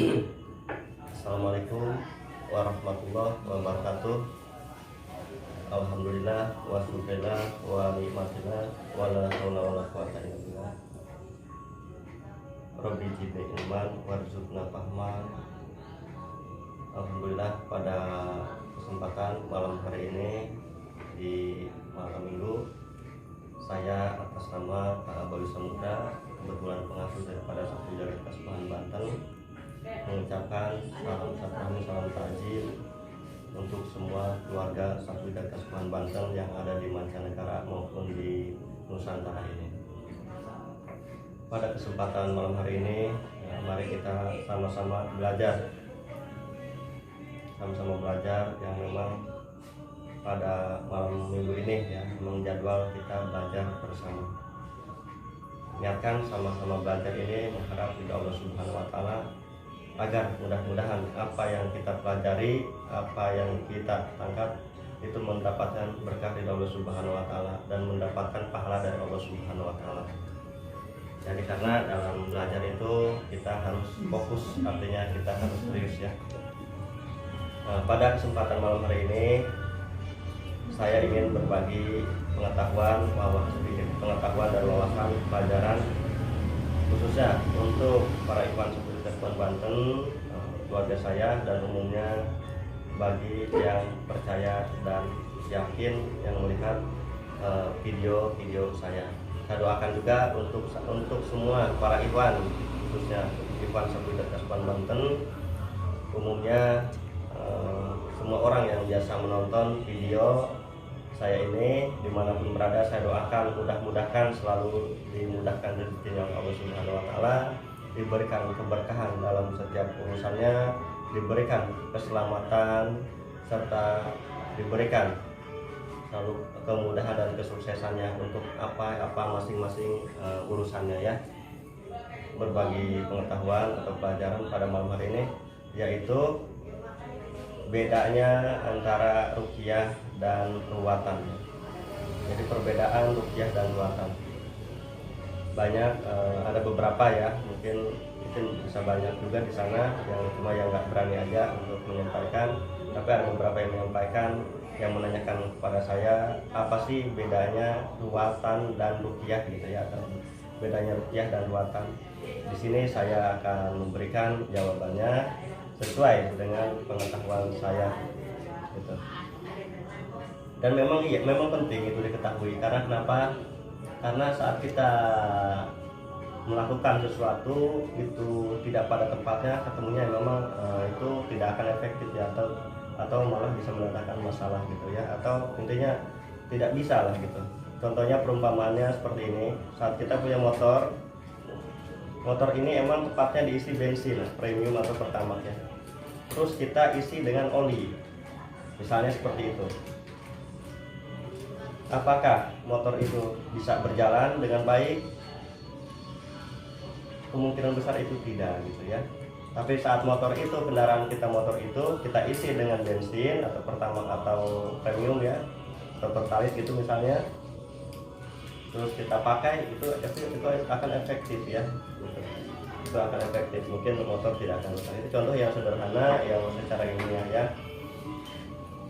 Assalamualaikum warahmatullahi wabarakatuh. Alhamdulillah wa syukurillah wa nikmatillah wa la haula wa la quwwata illa billah. Rabbi zidni ilman warzuqna fahman. Alhamdulillah, pada kesempatan malam hari ini di malam minggu, saya atas nama Pak Abawi Samudra, kebetulan pengasuh daripada Sakti Jagat Kasunanan Banten, mengucapkan salam salam, salam takjil untuk semua keluarga Sakti Jagat Kasunanan Banten yang ada di mancanegara maupun di Nusantara ini. Pada kesempatan malam hari ini, mari kita sama-sama belajar yang memang pada malam minggu ini ya, memang jadwal kita belajar bersama. Niatkan sama-sama belajar ini mengharap dari Allah Subhanahu wa Ta'ala agar mudah-mudahan apa yang kita pelajari, apa yang kita tangkap itu mendapatkan berkah dari Allah Subhanahu wa Ta'ala dan mendapatkan pahala dari Allah Subhanahu wa Ta'ala. Jadi karena dalam belajar itu kita harus fokus, artinya kita harus serius ya. Pada kesempatan malam hari ini saya ingin berbagi pengetahuan dan wawasan pelajaran khususnya untuk para ikhwan Sakti Jagat Kasunanan Banten, keluarga saya dan umumnya bagi yang percaya dan yakin yang melihat video saya. Saya doakan juga untuk semua para ikhwan, khususnya ikhwan Sakti Jagat Kasunanan Banten, umumnya semua orang yang biasa menonton video saya ini dimanapun berada, saya doakan mudah-mudahan selalu dimudahkan rezekinya Allah Subhanahu wa Ta'ala, diberikan keberkahan dalam setiap urusannya, diberikan keselamatan, serta diberikan selalu kemudahan dan kesuksesannya untuk apa masing-masing urusannya ya. Berbagi pengetahuan atau pelajaran pada malam hari ini yaitu bedanya antara ruqyah dan ruwatan. Jadi perbedaan ruqyah dan ruwatan banyak, ada beberapa ya, mungkin bisa banyak juga di sana yang nggak berani aja untuk menyampaikan, tapi ada beberapa yang menyampaikan, yang menanyakan kepada saya apa sih bedanya ruwatan dan ruqyah gitu ya, atau bedanya ruqyah dan ruwatan. Di sini saya akan memberikan jawabannya sesuai dengan pengetahuan saya gitu. Dan memang penting itu diketahui, karena kenapa? Karena saat kita melakukan sesuatu itu tidak pada tempatnya, ketemunya memang itu tidak akan efektif ya, atau malah bisa mendatangkan masalah gitu ya, atau intinya tidak bisa lah gitu. Contohnya perumpamaannya seperti ini, saat kita punya motor ini emang tepatnya diisi bensin premium atau pertamax ya, terus kita isi dengan oli misalnya seperti itu. Apakah motor itu bisa berjalan dengan baik? Kemungkinan besar itu tidak gitu ya. Tapi saat kendaraan kita kita isi dengan bensin atau pertamax atau premium ya, atau pertalite gitu misalnya, terus kita pakai itu akan efektif ya gitu. Itu akan efektif, mungkin motor tidak akan rusak. Itu contoh yang sederhana yang secara ilmiah ya.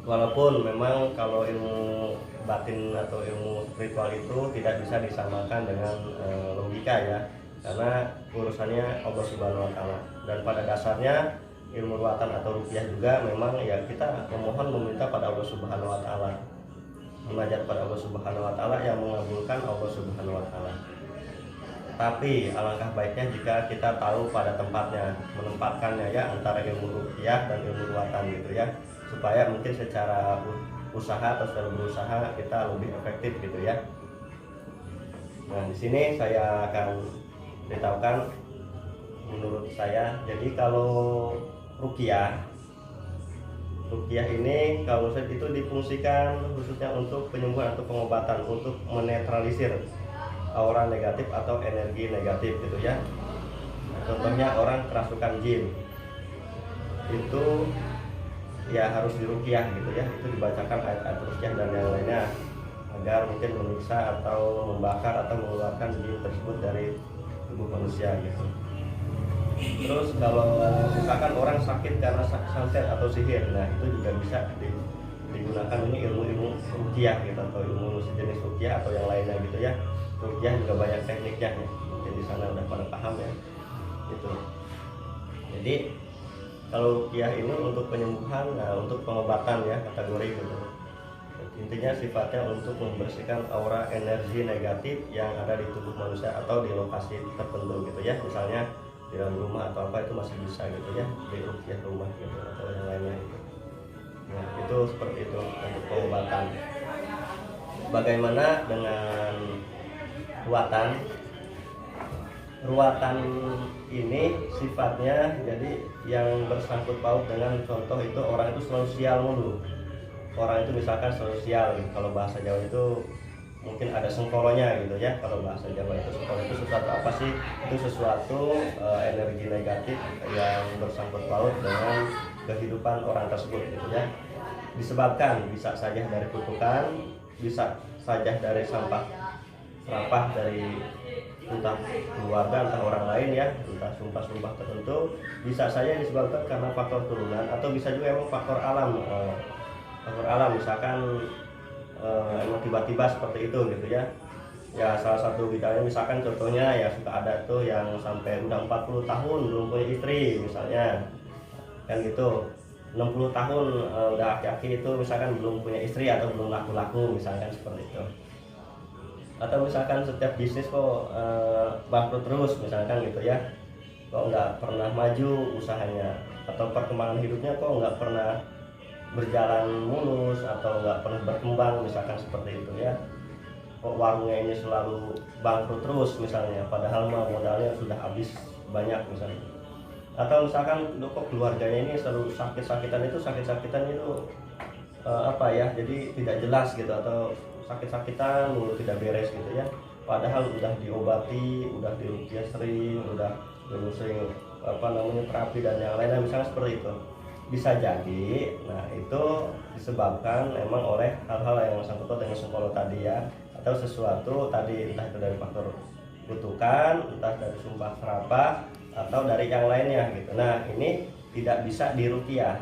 Walaupun memang kalau ilmu batin atau ilmu spiritual itu tidak bisa disamakan dengan logika ya, karena urusannya Allah Subhanahu wa Ta'ala. Dan pada dasarnya ilmu ruwatan atau ruqyah juga memang ya kita meminta pada Allah Subhanahu wa Ta'ala, menajat pada Allah Subhanahu wa Ta'ala, yang mengabulkan Allah Subhanahu wa Ta'ala. Tapi alangkah baiknya jika kita tahu pada tempatnya, menempatkannya ya, antara ilmu ruqyah dan ilmu ruwatan gitu ya, supaya mungkin secara usaha atau secara berusaha kita lebih efektif gitu ya. Nah, di sini saya akan beritahukan menurut saya. Jadi kalau ruqyah ini kalau saya itu difungsikan khususnya untuk penyembuhan atau pengobatan, untuk menetralisir aura negatif atau energi negatif gitu ya. Contohnya orang kerasukan jin itu ya harus diruqyah gitu ya, itu dibacakan ayat-ayat ruqyah dan yang lainnya agar mungkin menyiksa atau membakar atau mengeluarkan jin tersebut dari tubuh manusia gitu. Terus kalau misalkan orang sakit karena santet atau sihir, nah itu juga bisa digunakan ini ilmu-ilmu ruqyah gitu, atau ilmu sejenis ruqyah atau yang lainnya gitu ya. Ruqyah juga banyak tekniknya ya, mungkin di sana udah pada paham ya gitu. Jadi kalau ruqyah ini untuk penyembuhan, nah untuk pengobatan ya kategori gitu. Intinya sifatnya untuk membersihkan aura energi negatif yang ada di tubuh manusia atau di lokasi tertentu gitu ya. Misalnya di dalam rumah atau apa itu masih bisa gitu ya, di ruqyah rumah gitu atau yang lainnya gitu. Nah itu seperti itu untuk pengobatan. Bagaimana dengan ruatan? Ruatan ini sifatnya jadi yang bersangkut paut dengan, contoh itu orang itu selalu sial mulu. Orang itu misalkan selalu sial gitu. Kalau bahasa Jawa itu mungkin ada sengkolonya gitu ya. Kalau bahasa Jawa itu sengkolo itu sesuatu apa sih? Itu sesuatu energi negatif yang bersangkut paut dengan kehidupan orang tersebut gitu ya. Disebabkan bisa saja dari kutukan, bisa saja dari sampah dari entah keluarga, entah orang lain ya, entah sumpah-sumpah tertentu. Bisa saja disebabkan karena faktor turunan, atau bisa juga emang faktor alam. Faktor alam misalkan emang tiba-tiba seperti itu gitu ya. Ya salah satu bidangnya misalkan contohnya ya suka ada tuh yang sampai udah 40 tahun belum punya istri misalnya, kan gitu. 60 tahun udah aki-aki itu misalkan belum punya istri atau belum laku-laku misalkan seperti itu. Atau misalkan setiap bisnis kok bangkrut terus misalkan gitu ya, kok nggak pernah maju usahanya, atau perkembangan hidupnya kok nggak pernah berjalan mulus atau nggak pernah berkembang misalkan seperti itu ya. Kok warungnya ini selalu bangkrut terus misalnya, padahal modalnya sudah habis banyak misalnya. Atau misalkan kok keluarganya ini selalu sakit-sakitan itu apa ya, jadi tidak jelas gitu, atau sakit-sakitan mulu tidak beres gitu ya, padahal udah diobati, udah diruqyah sering, udah sering terapi dan yang lainnya misalnya seperti itu. Bisa jadi nah itu disebabkan memang oleh hal-hal yang sangkut dengan sengkolo tadi ya, atau sesuatu tadi, entah itu dari faktor kutukan, entah dari sumpah serapah, atau dari yang lainnya gitu. Nah ini tidak bisa diruqyah,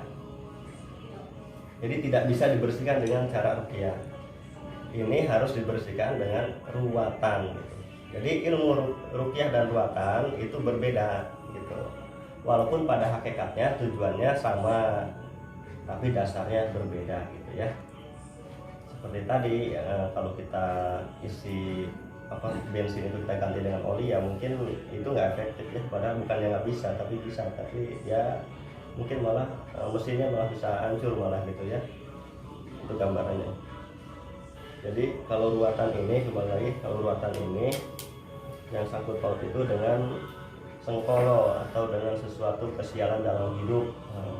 jadi tidak bisa dibersihkan dengan cara ruqyah. Ini harus dibersihkan dengan ruwatan gitu. Jadi ilmu ruqyah dan ruwatan itu berbeda gitu. Walaupun pada hakikatnya tujuannya sama, tapi dasarnya berbeda gitu ya. Seperti tadi kalau kita isi bensin itu kita ganti dengan oli ya mungkin itu nggak efektif ya, padahal bukannya nggak bisa, tapi bisa, tapi ya mungkin malah mesinnya malah bisa hancur malah gitu ya. Itu gambarannya. Jadi kalau ruwatan ini, kembali lagi, kalau ruwatan ini yang sangkut paut itu dengan sengkolo atau dengan sesuatu kesialan dalam hidup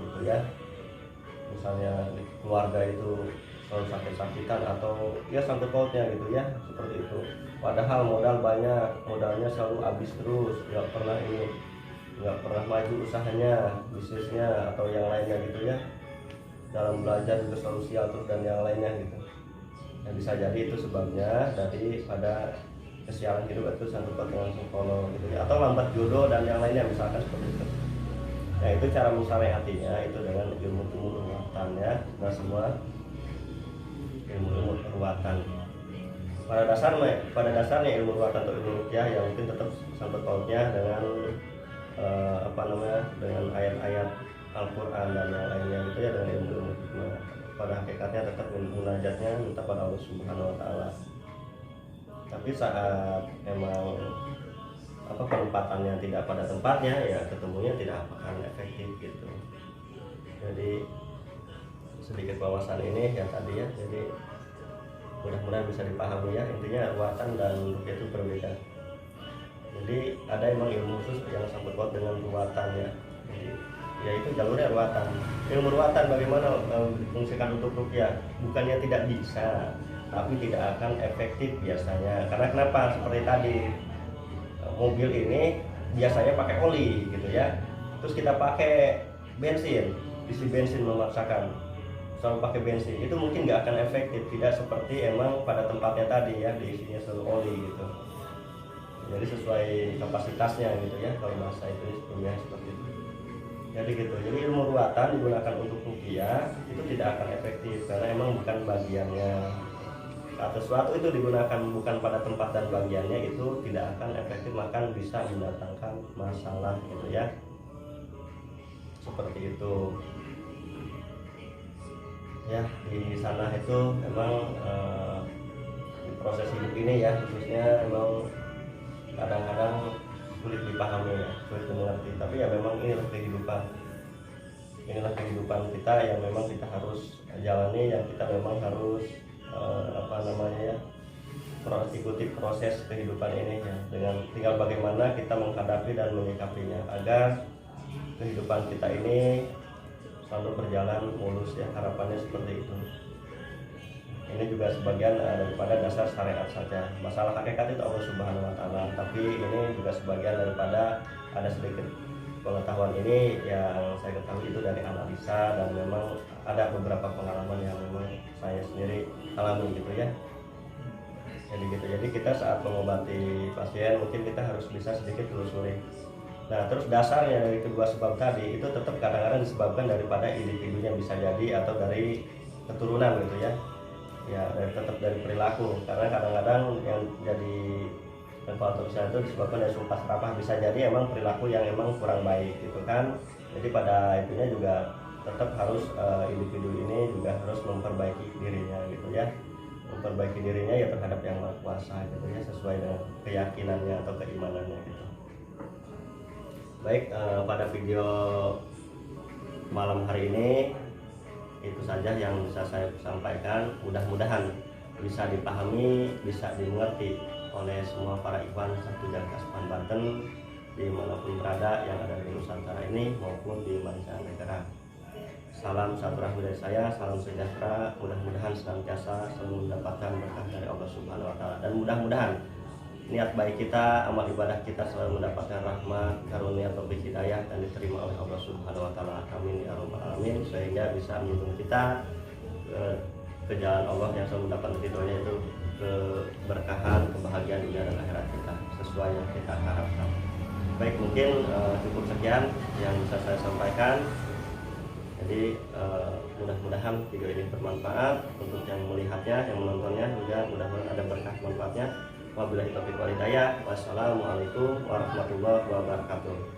gitu ya. Misalnya keluarga itu selalu sakit-sakitan atau ya sangkut pautnya gitu ya, seperti itu. Padahal modal banyak, modalnya selalu habis terus, nggak pernah maju usahanya, bisnisnya atau yang lainnya gitu ya. Dalam belajar juga selalu sial terus dan yang lainnya gitu. Yang bisa jadi itu sebabnya daripada kesialan hidup itu sangkut paut dengan sengkolo gitu ya, atau lambat jodoh dan yang lainnya misalkan seperti itu. Nah itu cara hatinya itu dengan ilmu-ilmu ruwatannya, nah semua ilmu-ilmu ruwatan. Pada dasarnya ilmu ruwatan atau ilmu ruqyah yang mungkin tetap sangkut pautnya dengan dengan ayat-ayat Al-Quran dan yang lainnya gitu ya, dengan ilmu-ilmu hikmah. Pada hakikatnya tetap munajatnya minta pada Allah Subhanahu Wa Taala. Tapi saat emang penempatannya tidak pada tempatnya ya ketemunya tidak akan efektif gitu. Jadi sedikit wawasan ini ya tadi ya, jadi mudah-mudahan bisa dipahami ya. Intinya ruwatan dan ruqyah itu berbeda. Jadi ada emang ilmu khusus yang sangkut paut dengan ruwatan ya. Jadi yaitu jalurnya ruwatan. Ilmu ruwatan bagaimana difungsikan untuk ruqyah, bukannya tidak bisa, tapi tidak akan efektif biasanya. Karena kenapa? Seperti tadi, mobil ini biasanya pakai oli gitu ya, terus kita pakai bensin, isi bensin memaksakan selalu pakai bensin, itu mungkin nggak akan efektif, tidak seperti emang pada tempatnya tadi ya, diisinya selalu oli gitu. jadi sesuai kapasitasnya gitu ya, kalau bahasa itu ilmiah seperti itu. Jadi gitu, jadi ilmu ruatan digunakan untuk ruqyah itu tidak akan efektif karena emang bukan bagiannya, atau sesuatu itu digunakan bukan pada tempat dan bagiannya, itu tidak akan efektif, maka bisa mendatangkan masalah gitu ya, seperti itu ya. Di sana itu memang di proses hidup ini ya, khususnya memang kadang-kadang sulit dipahami ya, sulit dimengerti, tapi ya memang inilah kehidupan kita yang memang kita harus jalani, yang kita memang harus ikuti proses kehidupan ini ya, dengan tinggal bagaimana kita menghadapi dan menyikapinya agar kehidupan kita ini selalu berjalan mulus ya, harapannya seperti itu. Ini juga sebagian daripada dasar syariat saja. Masalah hakikat itu Allah Subhanahu wa taala, tapi ini juga sebagian daripada ada sedikit pengetahuan ini yang saya ketahui itu dari analisa, dan memang ada beberapa pengalaman yang memang saya sendiri alami gitu ya. Jadi gitu. Jadi kita saat mengobati pasien mungkin kita harus bisa sedikit telusuri. Nah, terus dasarnya dari kedua sebab tadi itu tetap kadang-kadang disebabkan daripada individunya, bisa jadi atau dari keturunan gitu ya. Ya, tetap dari perilaku, karena kadang-kadang yang jadi faktor usaha itu disebabkan dari sumpah serapah, bisa jadi emang perilaku yang emang kurang baik gitu kan. Jadi pada intinya juga tetap harus individu ini juga harus memperbaiki dirinya gitu ya, memperbaiki dirinya ya terhadap yang Maha Kuasa gitu ya, sesuai dengan keyakinannya atau keimanannya gitu. Baik, pada video malam hari ini itu saja yang bisa saya sampaikan. Mudah-mudahan bisa dipahami, bisa dimengerti oleh semua para ikhwan satu Jalan Kasban Banten dimanapun berada yang ada di Nusantara ini maupun di mancanegara. Salam satu rahmi dari saya, salam sejahtera. Mudah-mudahan senantiasa selalu mendapatkan berkah dari Allah Subhanahu wa taala, dan mudah-mudahan niat baik kita, amal ibadah kita selalu mendapatkan rahmat, karunia, taufik, hidayah, dan diterima oleh Allah Subhanahu wa taala. Amin ya rabbal alamin, sehingga bisa menuntun kita ke jalan Allah yang selalu mendapat ridhonya, itu keberkahan, kebahagiaan dunia dan akhirat kita sesuai yang kita harapkan. Baik, mungkin cukup sekian yang bisa saya sampaikan. Jadi mudah-mudahan video ini bermanfaat untuk yang melihatnya, yang menontonnya, juga mudah-mudahan ada berkah manfaatnya. Wabillahi taufiq wal hidayah. Wassalamualaikum warahmatullahi wabarakatuh.